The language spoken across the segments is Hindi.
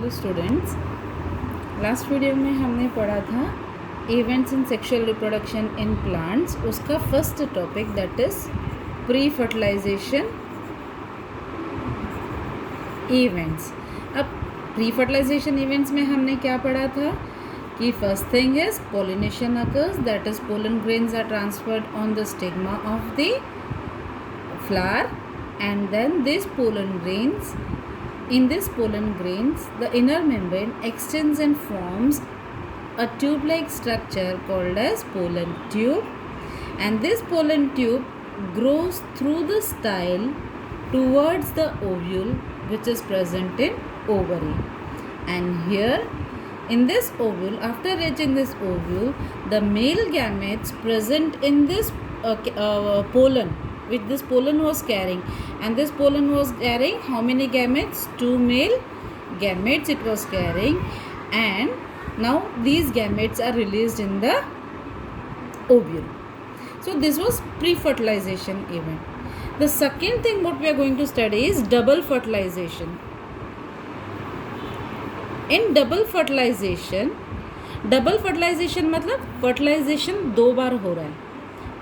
हेलो स्टूडेंट्स, लास्ट वीडियो में हमने पढ़ा था events in sexual reproduction in plants. उसका first topic that is pre fertilization events. अब प्री फर्टिलाइजेशन इवेंट्स में हमने क्या पढ़ा था कि first thing is pollination occurs, that is pollen grains are transferred on the stigma of the flower, and then this pollen grains, in this pollen grains the inner membrane extends and forms a tube like structure called as pollen tube, and this pollen tube grows through the style towards the ovule which is present in ovary. And here in this ovule, after reaching this ovule, the male gametes present in this pollen which this pollen was carrying, and this pollen was carrying how many gametes? 2 male gametes it was carrying, and now these gametes are released in the ovule. So this was pre-fertilization event. The second thing what we are going to study is double fertilization. In double fertilization मतलब fertilization 2 बार हो रहा है,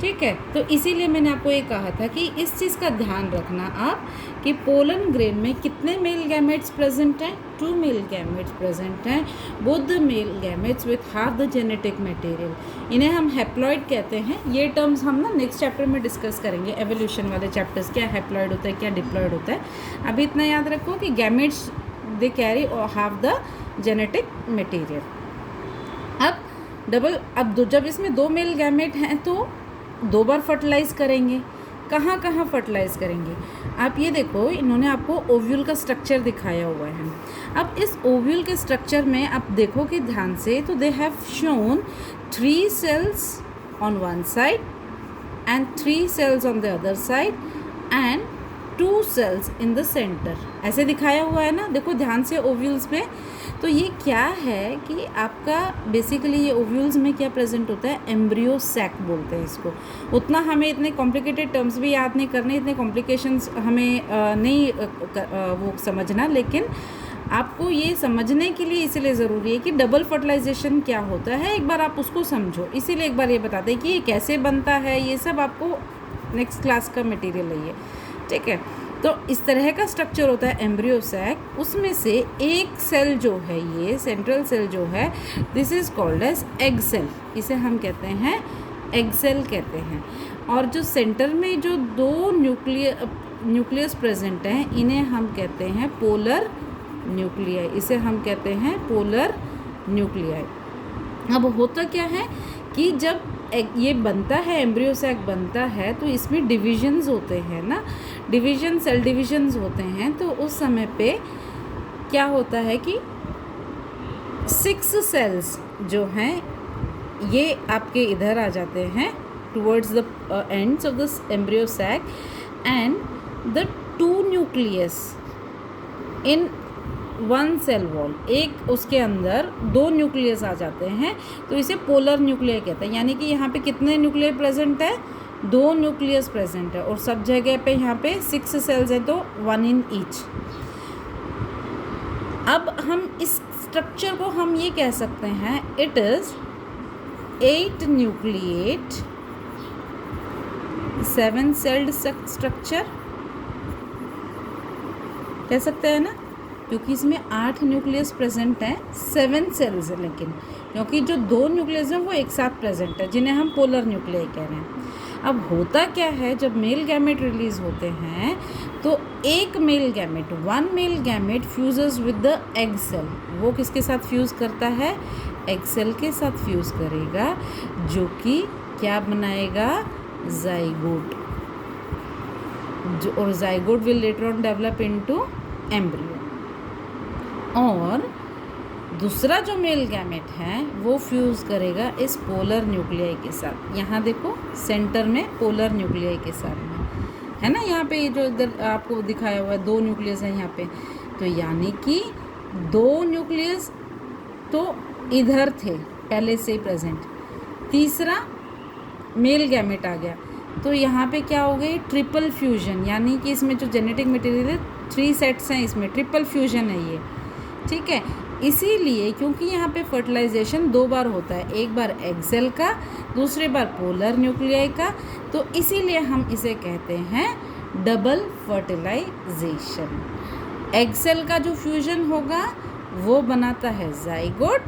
ठीक है। तो इसीलिए मैंने आपको ये कहा था कि इस चीज़ का ध्यान रखना आप कि पोलन ग्रेन में कितने मेल गैमेट्स प्रेजेंट हैं? 2 मेल गैमेट्स प्रेजेंट हैं, both the male gametes with half the genetic material. इन्हें हम हैप्लॉइड कहते हैं। ये टर्म्स हम ना नेक्स्ट चैप्टर में डिस्कस करेंगे, एवोल्यूशन वाले चैप्टर्स, क्या हैप्लॉइड होता है, क्या डिप्लॉइड होता है। अभी इतना याद रखो कि gametes they carry half the genetic material. अब जब इसमें 2 मेल गैमेट हैं तो 2 बार फर्टिलाइज़ करेंगे। कहाँ कहाँ फर्टिलाइज़ करेंगे? आप ये देखो, इन्होंने आपको ओव्यूल का स्ट्रक्चर दिखाया हुआ है। अब इस ओव्यूल के स्ट्रक्चर में आप देखो कि ध्यान से, तो they have shown 3 cells on one side and 3 cells on the other side and 2 cells in the centre. ऐसे दिखाया हुआ है ना, देखो ध्यान से ओव्यूल्स पे। तो ये क्या है कि आपका बेसिकली ये ओव्यूल्स में क्या प्रेजेंट होता है? एम्ब्रियो सैक बोलते हैं इसको। उतना हमें इतने कॉम्प्लिकेटेड टर्म्स भी याद नहीं करने, इतने कॉम्प्लिकेशंस हमें नहीं वो समझना, लेकिन आपको ये समझने के लिए इसलिए ज़रूरी है कि डबल फर्टिलाइजेशन क्या होता है, एक बार आप उसको समझो। इसीलिए एक बार ये बताते हैं कि ये कैसे बनता है, ये सब आपको नेक्स्ट क्लास का मटेरियल है ये, ठीक है। तो इस तरह का स्ट्रक्चर होता है एम्ब्रियो सैक। उसमें से एक सेल जो है, ये सेंट्रल सेल जो है, this is called as egg cell. इसे हम कहते हैं एग सेल कहते हैं। और जो सेंटर में जो 2 न्यूक्लियस प्रेजेंट हैं, इन्हें हम कहते हैं पोलर न्यूक्लियाई। इसे हम कहते हैं पोलर न्यूक्लियाई। अब होता क्या है कि जब ये बनता है, एम्ब्रियो सैक बनता है, तो इसमें डिविजन्स होते हैं ना, सेल डिविजन्स होते हैं। तो उस समय पे क्या होता है कि 6 सेल्स जो हैं ये आपके इधर आ जाते हैं towards the ends of the embryo sac, and the 2 nucleus in 1 cell wall, एक उसके अंदर 2 न्यूक्लियस आ जाते हैं, तो इसे पोलर न्यूक्लियर कहते हैं। यानी कि यहाँ पे कितने न्यूक्लियर प्रेजेंट है? 2 न्यूक्लियस प्रेजेंट है, और सब जगह पे यहाँ पे 6 सेल्स हैं, तो 1 इन ईच। अब हम इस स्ट्रक्चर को हम ये कह सकते हैं, it is 8 nucleate 7 sailed structure कह सकते हैं ना, क्योंकि इसमें 8 न्यूक्लियस प्रेजेंट हैं, 7 सेल्स हैं, लेकिन क्योंकि जो 2 न्यूक्लियस हैं वो एक साथ प्रेजेंट है, जिन्हें हम पोलर न्यूक्लियाई कह रहे हैं। अब होता क्या है, जब मेल गैमेट रिलीज होते हैं तो एक male gamete, 1 male gamete fuses with the egg cell. वो किसके साथ फ्यूज़ करता है? एग सेल के साथ फ्यूज़ करेगा, जो कि क्या बनाएगा? जाइगोट। और zygote will later on develop into embryo. और दूसरा जो मेल गैमेट है वो फ्यूज़ करेगा इस पोलर न्यूक्लियाई के साथ। यहाँ देखो सेंटर में पोलर न्यूक्लियाई के साथ में है ना, यहाँ पे जो इधर आपको दिखाया हुआ है 2 न्यूक्लियस है यहाँ पे, तो यानी कि 2 न्यूक्लियस तो इधर थे पहले से ही प्रेजेंट। तीसरा मेल गैमेट आ गया, तो यहाँ पे क्या हो गई? ट्रिपल फ्यूजन, यानी कि इसमें जो जेनेटिक मटेरियल है 3 सेट्स हैं, इसमें ट्रिपल फ्यूजन है ये, ठीक है, इसीलिए क्योंकि यहाँ पे फर्टिलाइजेशन 2 बार होता है, एक बार एग सेल का, दूसरे बार पोलर न्यूक्लियाई का, तो इसीलिए हम इसे कहते हैं डबल फर्टिलाइजेशन। एग सेल का जो फ्यूजन होगा वो बनाता है जाइगोट,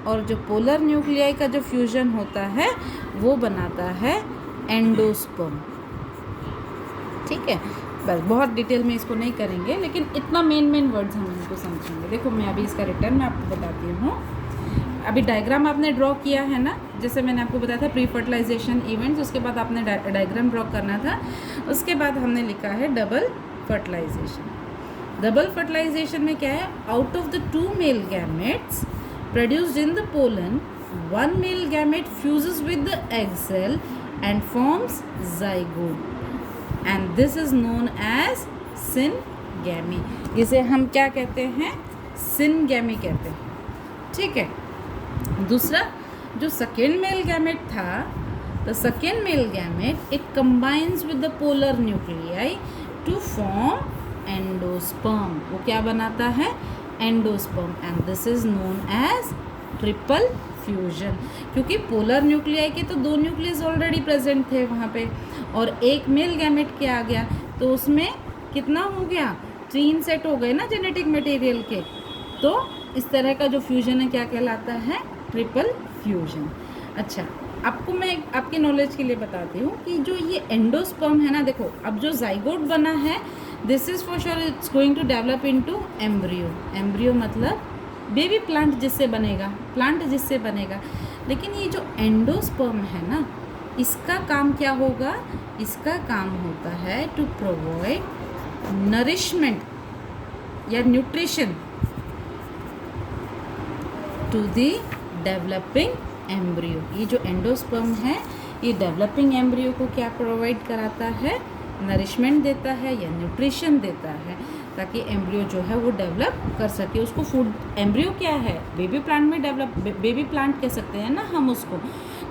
और जो पोलर न्यूक्लियाई का जो फ्यूजन होता है वो बनाता है एंडोस्पर्म। ठीक है, बस बहुत डिटेल में इसको नहीं करेंगे, लेकिन इतना मेन वर्ड्स हम इनको समझेंगे। देखो मैं अभी इसका रिटर्न मैं आपको बताती हूँ। अभी डायग्राम आपने ड्रॉ किया है ना, जैसे मैंने आपको बताया था प्री फर्टिलाइजेशन इवेंट्स, उसके बाद आपने डायग्राम ड्रॉ करना था, उसके बाद हमने लिखा है डबल फर्टिलाइजेशन। डबल फर्टिलाइजेशन में क्या है, out of the 2 male gametes produced in the pollen, one male gamete fuses with the egg cell and forms zygote, and this is known as syngamy। इसे हम क्या कहते हैं, syngamy कहते हैं। ठीक है, दूसरा जो सेकेंड मेल गैमेट था, the second male gamete it combines with the polar nuclei to form endosperm। वो क्या बनाता है, endosperm, and this is known as triple fusion. क्योंकि पोलर न्यूक्लियाई के तो 2 न्यूक्लियस ऑलरेडी प्रेजेंट थे वहाँ पे, और एक मेल गैमेट के आ गया तो उसमें कितना हो गया, 3 सेट हो गए ना जेनेटिक मटेरियल के। तो इस तरह का जो फ्यूजन है क्या कहलाता है, ट्रिपल फ्यूजन। अच्छा, आपको मैं आपकी नॉलेज के लिए बताती हूँ कि जो ये एंडोस्पर्म है ना, देखो अब जो जाइगोट बना है, this is for sure it's going to develop into embryo. Embryo मतलब बेबी प्लांट जिससे बनेगा, प्लांट जिससे बनेगा। लेकिन ये जो एंडोस्पर्म है ना, इसका काम क्या होगा, इसका काम होता है टू प्रोवाइड नरिशमेंट या nutrition to the developing embryo. ये जो एंडोस्पर्म है ये डेवलपिंग एम्ब्रियो को क्या प्रोवाइड कराता है, नरिशमेंट देता है या न्यूट्रिशन देता है, ताकि एम्ब्रियो जो है वो डेवलप कर सके। उसको फूड, एम्ब्रियो क्या है, बेबी प्लांट में डेवलप, बेबी प्लांट कह सकते हैं ना हम उसको।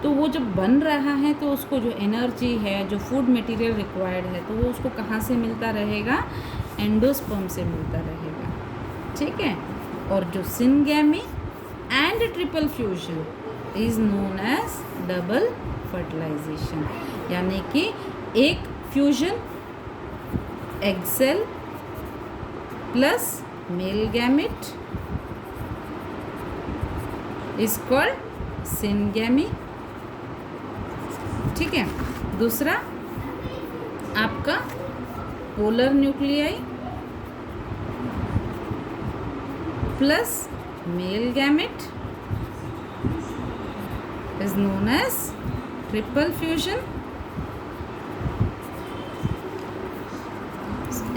तो वो जब बन रहा है तो उसको जो एनर्जी है, जो फूड मटेरियल रिक्वायर्ड है, तो वो उसको कहाँ से मिलता रहेगा, एंडोस्पर्म से मिलता रहेगा। ठीक है, और जो syngamy and triple fusion is known as double fertilisation, यानी कि एक fusion egg cell plus male gamete is called syngamy. ठीक है, दूसरा आपका polar nuclei plus male gamete is known as triple fusion,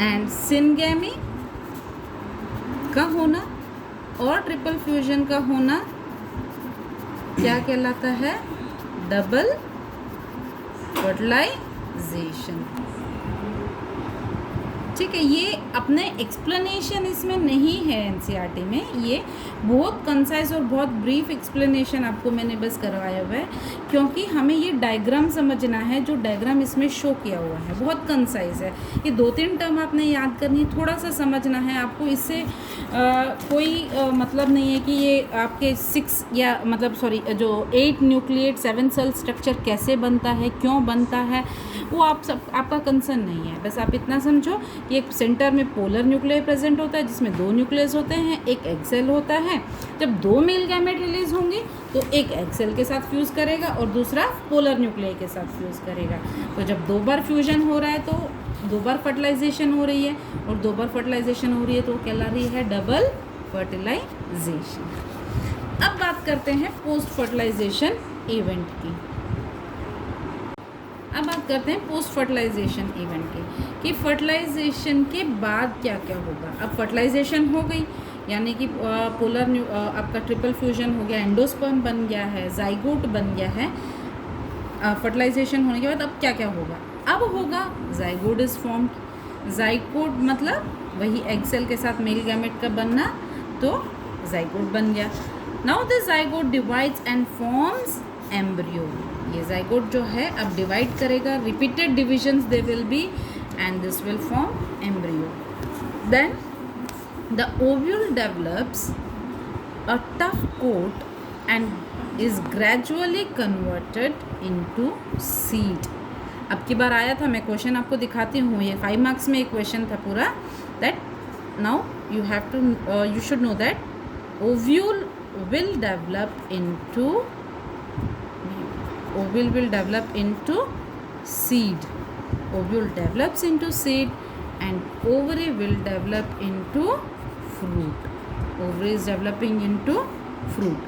and syngamy का होना और ट्रिपल फ्यूजन का होना क्या कहलाता है, डबल फर्टिलाइजेशन। ठीक है, ये अपने एक्सप्लेनेशन इसमें नहीं है एनसीईआरटी में, ये बहुत कंसाइज और बहुत ब्रीफ एक्सप्लेनेशन आपको मैंने बस करवाया हुआ है, क्योंकि हमें ये डायग्राम समझना है, जो डायग्राम इसमें शो किया हुआ है बहुत कंसाइज है। ये 2-3 टर्म आपने याद करनी है, थोड़ा सा समझना है आपको, इससे कोई मतलब नहीं है कि ये आपके 6 या मतलब सॉरी जो 8 न्यूक्लिएट 7 सेल स्ट्रक्चर कैसे बनता है, क्यों बनता है, वो आपका कंसर्न नहीं है। बस आप इतना समझो कि एक सेंटर में पोलर न्यूक्लियाई प्रेजेंट होता है जिसमें 2 न्यूक्लियस होते हैं, एक एग सेल होता है। जब 2 मेल गैमेट रिलीज होंगे तो एक एग सेल के साथ फ्यूज़ करेगा और दूसरा पोलर न्यूक्लियाई के साथ फ्यूज़ करेगा। तो जब 2 बार फ्यूजन हो रहा है तो 2 बार फर्टिलाइजेशन हो रही है, और 2 बार फर्टिलाइजेशन हो रही है तो कहला रही है डबल फर्टिलाइजेशन। अब बात करते हैं पोस्ट फर्टिलाइजेशन इवेंट की। अब बात करते हैं पोस्ट फर्टिलाइजेशन इवेंट की कि फर्टिलाइजेशन के बाद क्या क्या होगा। अब फर्टिलाइजेशन हो गई, यानी कि पोलर आपका ट्रिपल फ्यूजन हो गया, एंडोस्पर्म बन गया है, जाइगोट बन गया है। फर्टिलाइजेशन होने के बाद अब क्या क्या होगा, अब होगा जाइगोट इज फॉर्म्ड। जाइगोट मतलब वही एग सेल के साथ मेल गैमेट का बनना, तो जाइगोट बन गया। Now the zygote divides and forms embryo. ये जाइगोट जो है अब डिवाइड करेगा, repeated divisions they will be and this will form embryo. Then The ovule develops a tough coat and is gradually converted into seed. अब की बार आया था, मैं क्वेश्चन आपको दिखाती हूँ, ये 5 मार्क्स में एक क्वेश्चन था पूरा. That now you have to you should know that ovule will develop into seed. Ovule develops into seed and ovary will develop into fruit. Ovary is developing into fruit.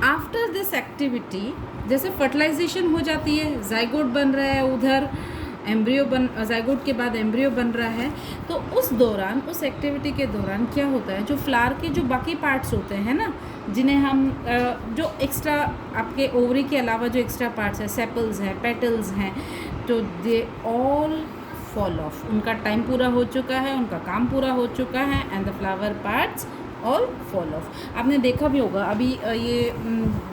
After this activity, जैसे फर्टिलाइजेशन हो जाती है, जाइगोट बन रहा है, उधर जाइगोट के बाद एम्ब्रियो बन रहा है, तो उस दौरान, उस एक्टिविटी के दौरान क्या होता है, जो फ्लावर के जो बाकी पार्ट्स होते हैं ना, जिन्हें हम जो एक्स्ट्रा आपके ओवरी के अलावा जो एक्स्ट्रा पार्ट्स हैं, सेपल्स हैं, पेटल्स हैं, तो दे ऑल फॉल ऑफ. उनका टाइम पूरा हो चुका है, उनका काम पूरा हो चुका है, and the flower parts all fall of. आपने देखा भी होगा अभी ये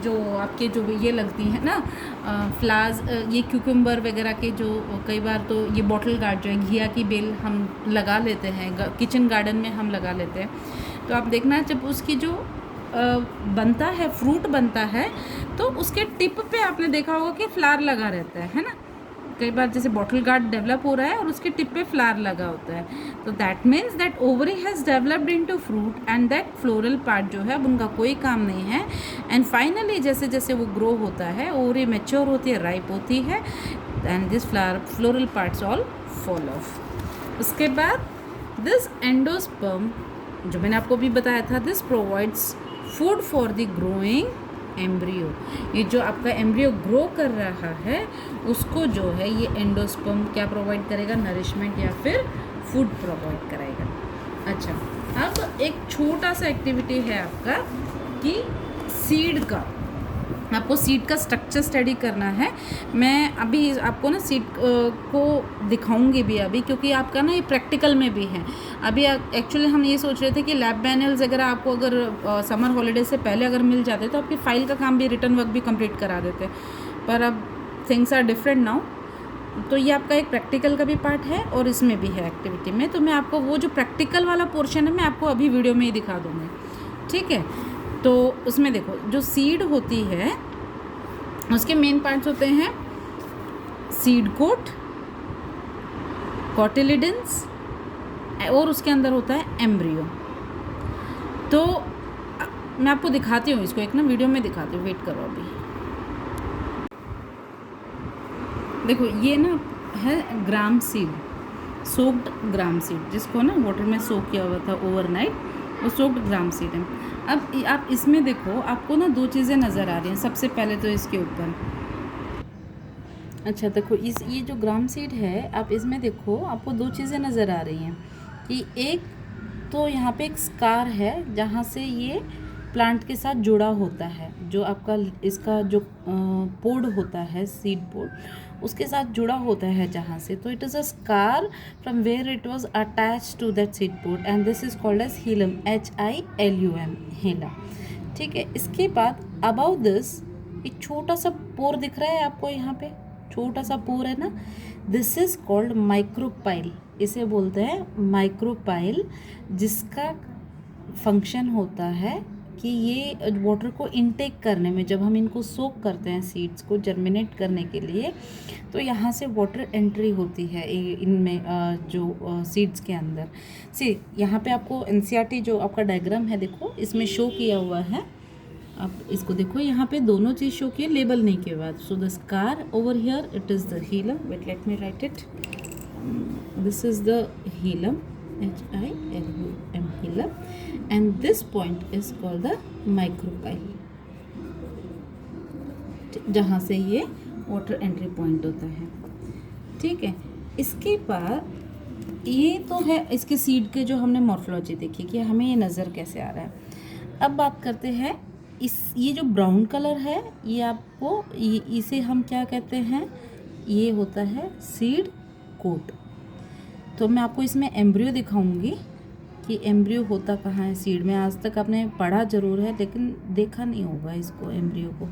जो आपके जो ये लगती हैं ना फ्लावर्स, ये क्यूकम्बर वगैरह के जो कई बार तो ये बॉटल गार्ड जो है, घिया की बेल हम लगा लेते हैं, किचन गार्डन में हम लगा लेते हैं. तो आप देखना जब उसकी जो बनता है, फ्रूट बनता है, तो उसके टिप पे आपने देखा होगा कि फ्लावर लगा रहता है ना. कई बार जैसे बॉटल गार्ड डेवलप हो रहा है और उसके टिप पे फ्लावर लगा होता है, तो that means that ovary has developed into fruit and that floral part जो है अब उनका कोई काम नहीं है. एंड फाइनली जैसे जैसे वो ग्रो होता है, ओवरी मैच्योर होती है, राइप होती है, and this floral parts all fall of. उसके बाद दिस एंडोस्पर्म जो मैंने आपको भी बताया था, this provides food for the growing embryo. ये जो आपका एम्ब्रियो ग्रो कर रहा है उसको जो है ये एंडोस्पर्म क्या प्रोवाइड करेगा, नरिशमेंट या फिर फूड प्रोवाइड कराएगा. अच्छा, अब एक छोटा सा एक्टिविटी है आपका कि सीड का, आपको सीड का स्ट्रक्चर स्टडी करना है. मैं अभी आपको ना सीड को दिखाऊंगी भी अभी, क्योंकि आपका ना ये प्रैक्टिकल में भी है. अभी एक्चुअली हम ये सोच रहे थे कि लैब मैनुअल्स अगर आपको अगर समर हॉलीडे से पहले अगर मिल जाते तो आपकी फ़ाइल का काम भी, रिटर्न वर्क भी कंप्लीट करा देते, पर अब थिंग्स आर डिफरेंट नाउ. तो ये आपका एक प्रैक्टिकल का भी पार्ट है और इसमें भी है एक्टिविटी में. तो मैं आपको वो जो प्रैक्टिकल वाला पोर्शन है मैं आपको अभी वीडियो में ही दिखा दूँगी, ठीक है. तो उसमें देखो जो सीड होती है उसके मेन पार्ट्स होते हैं सीड कोट, कॉटिलिडन्स और उसके अंदर होता है एम्ब्रियो. तो मैं आपको दिखाती हूँ इसको, एक ना वीडियो में दिखाती हूँ, वेट करो अभी. देखो ये ना है ग्राम सीड, सोक्ड ग्राम सीड, जिसको ना वाटर में सोक किया हुआ था ओवरनाइट, वो सोक्ड ग्राम सीड है. अब आप इसमें देखो, आपको ना 2 चीज़ें नज़र आ रही हैं. सबसे पहले तो इसके ऊपर, अच्छा देखो ये जो ग्राम सीड है, आप इसमें देखो आपको 2 चीज़ें नज़र आ रही हैं कि एक तो यहाँ पे एक स्कार है जहाँ से ये प्लांट के साथ जुड़ा होता है, जो आपका इसका जो पोड होता है, सीड पोड, उसके साथ जुड़ा होता है जहाँ से. तो it is a scar from where it was attach to that seed pod and this is called as hilum, HILUM, hila. ठीक है. इसके बाद अबाउ दिस एक छोटा सा पोर दिख रहा है आपको, यहाँ पे छोटा सा पोर है ना, दिस इज कॉल्ड माइक्रोपाइल. इसे बोलते हैं माइक्रोपाइल, जिसका फंक्शन होता है कि ये वाटर को इनटेक करने में, जब हम इनको सोक करते हैं सीड्स को जर्मिनेट करने के लिए, तो यहाँ से वाटर एंट्री होती है इनमें जो सीड्स के अंदर. सी यहाँ पे आपको NCERT जो आपका डायग्राम है देखो, इसमें शो किया हुआ है. आप इसको देखो, यहाँ पे दोनों चीज़ शो किए, लेबल नहीं किए हुआ. So the scar over here it is the hilum. Wait, let me write it. This is the hilum, HILUM, hilum, and this point is called the micropyle, जहाँ से ये वाटर एंट्री पॉइंट होता है. ठीक है. इसके बाद ये तो है इसके सीड के जो हमने मॉर्फोलॉजी देखी कि हमें ये नज़र कैसे आ रहा है. अब बात करते हैं ये जो ब्राउन कलर है, ये आपको इसे हम क्या कहते हैं, ये होता है सीड कोट. तो मैं आपको इसमें एम्ब्रियो दिखाऊंगी कि एम्ब्रियो होता कहाँ है सीड में. आज तक आपने पढ़ा ज़रूर है लेकिन देखा नहीं होगा इसको, एम्ब्रियो को.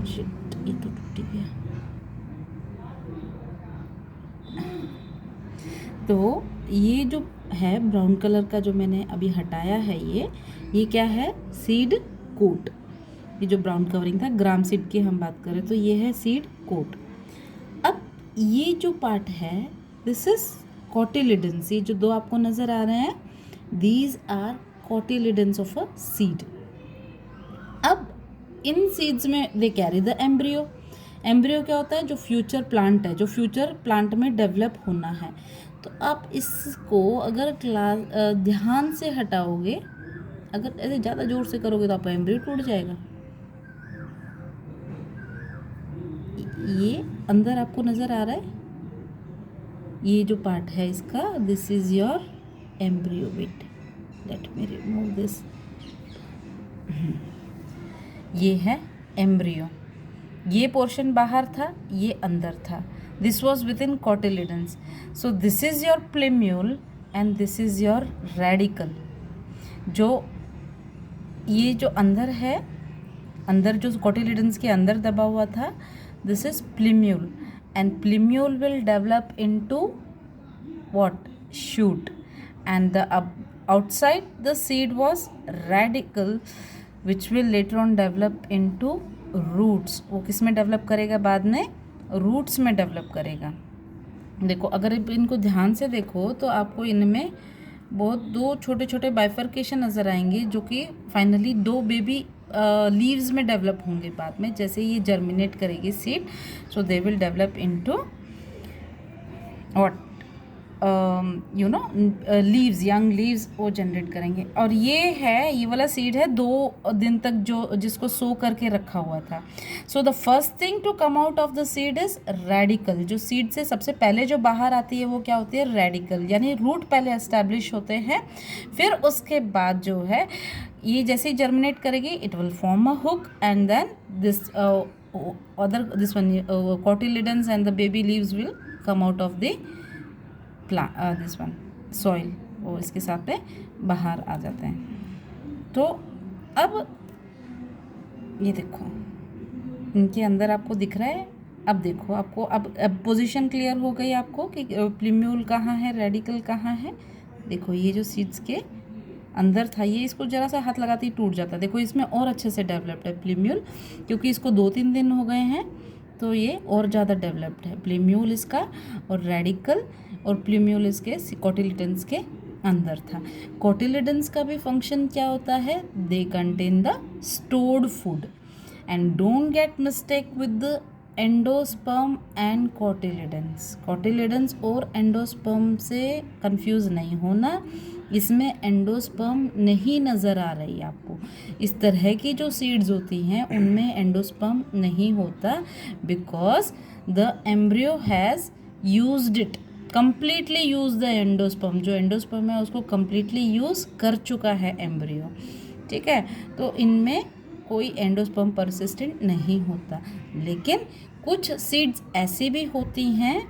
शिट, ये तो टूट गया. तो ये जो है ब्राउन कलर का जो मैंने अभी हटाया है, ये क्या है? Seed coat. ये जो ब्राउन कवरिंग था, ग्राम सीड की हम बात करें तो ये है सीड कोट। अब ये जो पार्ट है, दिस इज कॉटिलिडन्स। ये जो दो आपको नज़र आ रहे हैं, these are cotyledons of a seed. अब इन सीड्स में they carry the embryo. Embryo क्या होता है? जो फ्यूचर प्लांट है, जो फ्यूचर प्लांट में डेवलप होना है। तो आप इसको अगर ध्यान से हटाओगे, अगर ऐसे ज़्यादा ज़ोर से करोगे तो आपका एम्ब्रियो टूट जाएगा। ये अंदर आपको नज़र आ रहा है, ये जो पार्ट है इसका, this is your embryo. Wait, let me remove this. ये है एम्ब्रियो। ये पोर्शन बाहर था, ये अंदर था। This was with in cotyledons. So this is your plumule and this is your radical. जो ये जो अंदर है, अंदर जो कॉटिलिडन्स के अंदर दबा हुआ था, this is plumule and plumule will develop into what? Shoot. And the outside the seed was radical which will later on develop into roots। वो किस में डेवलप करेगा? बाद में रूट्स में डेवलप करेगा। देखो, अगर इनको ध्यान से देखो तो आपको इनमें बहुत दो छोटे छोटे बाइफर्केशन नज़र आएंगे, जो कि फाइनली दो बेबी लीव्स में डेवलप होंगे बाद में। जैसे ये जर्मिनेट करेगी seed, so they will develop into what? You know leaves, young leaves वो जनरेट करेंगे। और ये है, ये वाला सीड है 2 दिन तक जो जिसको सो करके रखा हुआ था। So the first thing to come out of the seed is radicle. जो सीड से सबसे पहले जो बाहर आती है वो क्या होती है? रेडिकल, यानी रूट पहले एस्टैब्लिश होते हैं। फिर उसके बाद जो है ये जैसे ही जर्मिनेट करेगी, it will form a hook and then this this one cotyledons and the baby leaves will come out of the this one soil, वो इसके साथ पे बाहर आ जाते हैं। तो अब ये देखो, इनके अंदर आपको दिख रहा है। अब देखो, आपको अब पोजीशन क्लियर हो गई आपको कि प्लेम्यूल कहाँ है, रेडिकल कहाँ है। देखो, ये जो सीड्स के अंदर था, ये इसको ज़रा सा हाथ लगाते ही टूट जाता। देखो, इसमें और अच्छे से डेवलप्ड है प्लेम्यूल, क्योंकि इसको 2-3 दिन हो गए हैं तो ये और ज़्यादा डेवलप्ड है प्लेम्यूल इसका, और रेडिकल और प्लेम्यूल इसके कॉटिलिडन्स के अंदर था। कॉटिलिडन्स का भी फंक्शन क्या होता है? They contain the stored food. And don't get mistake with the endosperm and cotyledons. Cotyledons और एंडोस्पर्म से कंफ्यूज नहीं होना, इसमें एंडोस्पर्म नहीं नज़र आ रही आपको। इस तरह की जो सीड्स होती हैं उनमें एंडोस्पर्म नहीं होता, because the embryo has used it, completely use the endosperm. जो एंडोस्पर्म है उसको कम्प्लीटली यूज़ कर चुका है एम्ब्रियो, ठीक है। तो इनमें कोई एंडोस्पर्म परसिस्टेंट नहीं होता। लेकिन कुछ सीड्स ऐसी भी होती हैं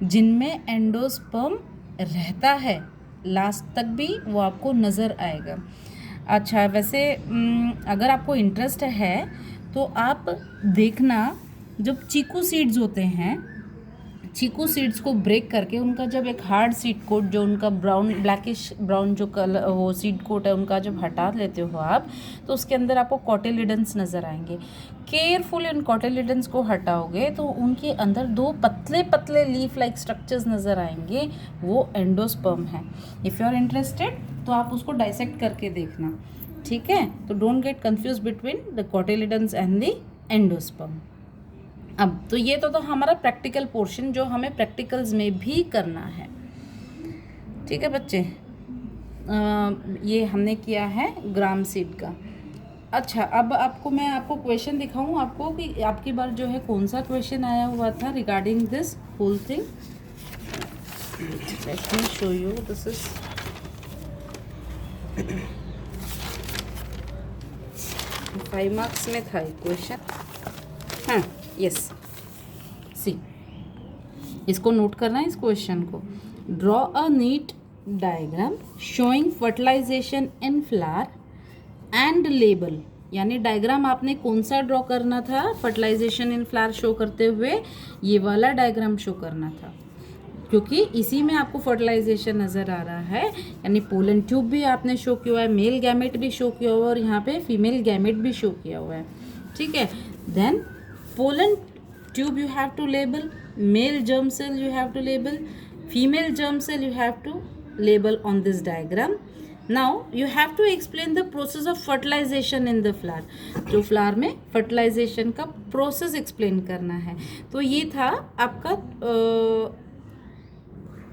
जिनमें एंडोस्पर्म रहता है, लास्ट तक भी वो आपको नज़र आएगा। अच्छा, वैसे अगर आपको इंटरेस्ट है तो आप देखना, जब चीकू सीड्स होते हैं, चीकू सीड्स को ब्रेक करके उनका जब एक हार्ड सीड कोट, जो उनका ब्राउन ब्लैकिश ब्राउन जो कलर वो सीड कोट है उनका जब हटा लेते हो आप, तो उसके अंदर आपको कॉटिलिडन्स नज़र आएंगे। केयरफुल उन कॉटिलिडन्स को हटाओगे तो उनके अंदर 2 पतले पतले लीफ लाइक स्ट्रक्चर्स नज़र आएंगे, वो एंडोस्पर्म है। इफ़ यू आर इंटरेस्टेड तो आप उसको डाइसेक्ट करके देखना, ठीक है। तो don't get confuse between the cotyledons and the endosperm. अब तो ये तो हमारा प्रैक्टिकल पोर्शन, जो हमें प्रैक्टिकल्स में भी करना है, ठीक है बच्चे। ये हमने किया है ग्राम सीड का। अच्छा, अब मैं आपको क्वेश्चन दिखाऊं आपको कि आपकी बार जो है कौन सा क्वेश्चन आया हुआ था regarding this whole thing. Let me show you, this is 5 marks में था एक क्वेश्चन। हाँ, यस, सी, इसको नोट करना है इस क्वेश्चन को। Draw a neat diagram showing fertilisation in flower and label. यानी डायग्राम आपने कौन सा ड्रॉ करना था? फर्टिलाइजेशन इन फ्लावर शो करते हुए ये वाला डायग्राम शो करना था। क्योंकि इसी में आपको फर्टिलाइजेशन नज़र आ रहा है, यानी पोलन ट्यूब भी आपने शो किया हुआ है, मेल गैमेट भी शो किया हुआ है और यहाँ पे फीमेल गैमेट भी शो किया हुआ है, ठीक है। Then pollen tube you have to label, male germ cell you have to label, female germ cell you have to label on this diagram. Now you have to explain the process of fertilization in the flower. जो फ्लावर में फर्टिलाइजेशन का प्रोसेस एक्सप्लेन करना है। तो ये था आपका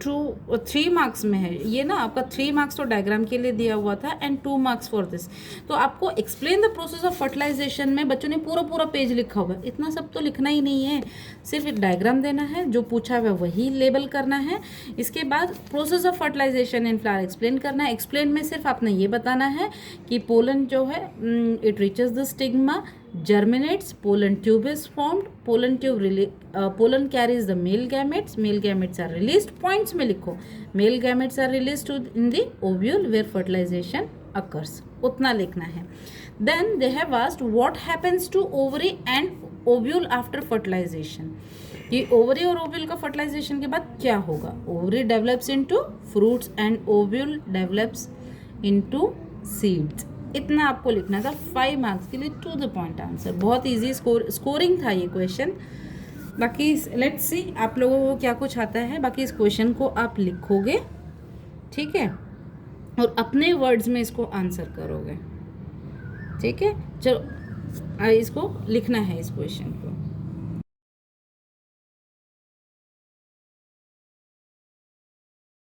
3 मार्क्स में है ये ना, आपका 3 मार्क्स तो डायग्राम के लिए दिया हुआ था एंड 2 मार्क्स फॉर दिस। तो आपको explain the process of fertilisation में बच्चों ने पूरा पेज लिखा हुआ है, इतना सब तो लिखना ही नहीं है, सिर्फ एक डायग्राम देना है, जो पूछा हुआ है वही लेबल करना है। इसके बाद process of fertilisation in flower explain करना है। एक्सप्लेन में सिर्फ आपने ये बताना है कि पोलन जो है it reaches the stigma, germinates, pollen tube is formed, pollen carries the male gametes are released, points में लिखो, male gametes are released in the ovule where fertilization occurs, उतना लिखना है। Then they have asked what happens to ovary and ovule after fertilization, कि ओवरी और ओव्यूल का फर्टिलाइजेशन के बाद क्या होगा। Ovary develops into fruits and ovule develops into seeds. इतना आपको लिखना था 5 मार्क्स के लिए, टू द पॉइंट आंसर, बहुत इजी स्कोरिंग था ये क्वेश्चन। बाकी लेट्स सी आप लोगों को क्या कुछ आता है। बाकी इस क्वेश्चन को आप लिखोगे, ठीक है, और अपने वर्ड्स में इसको आंसर करोगे, ठीक है। चलो इसको लिखना है इस क्वेश्चन को।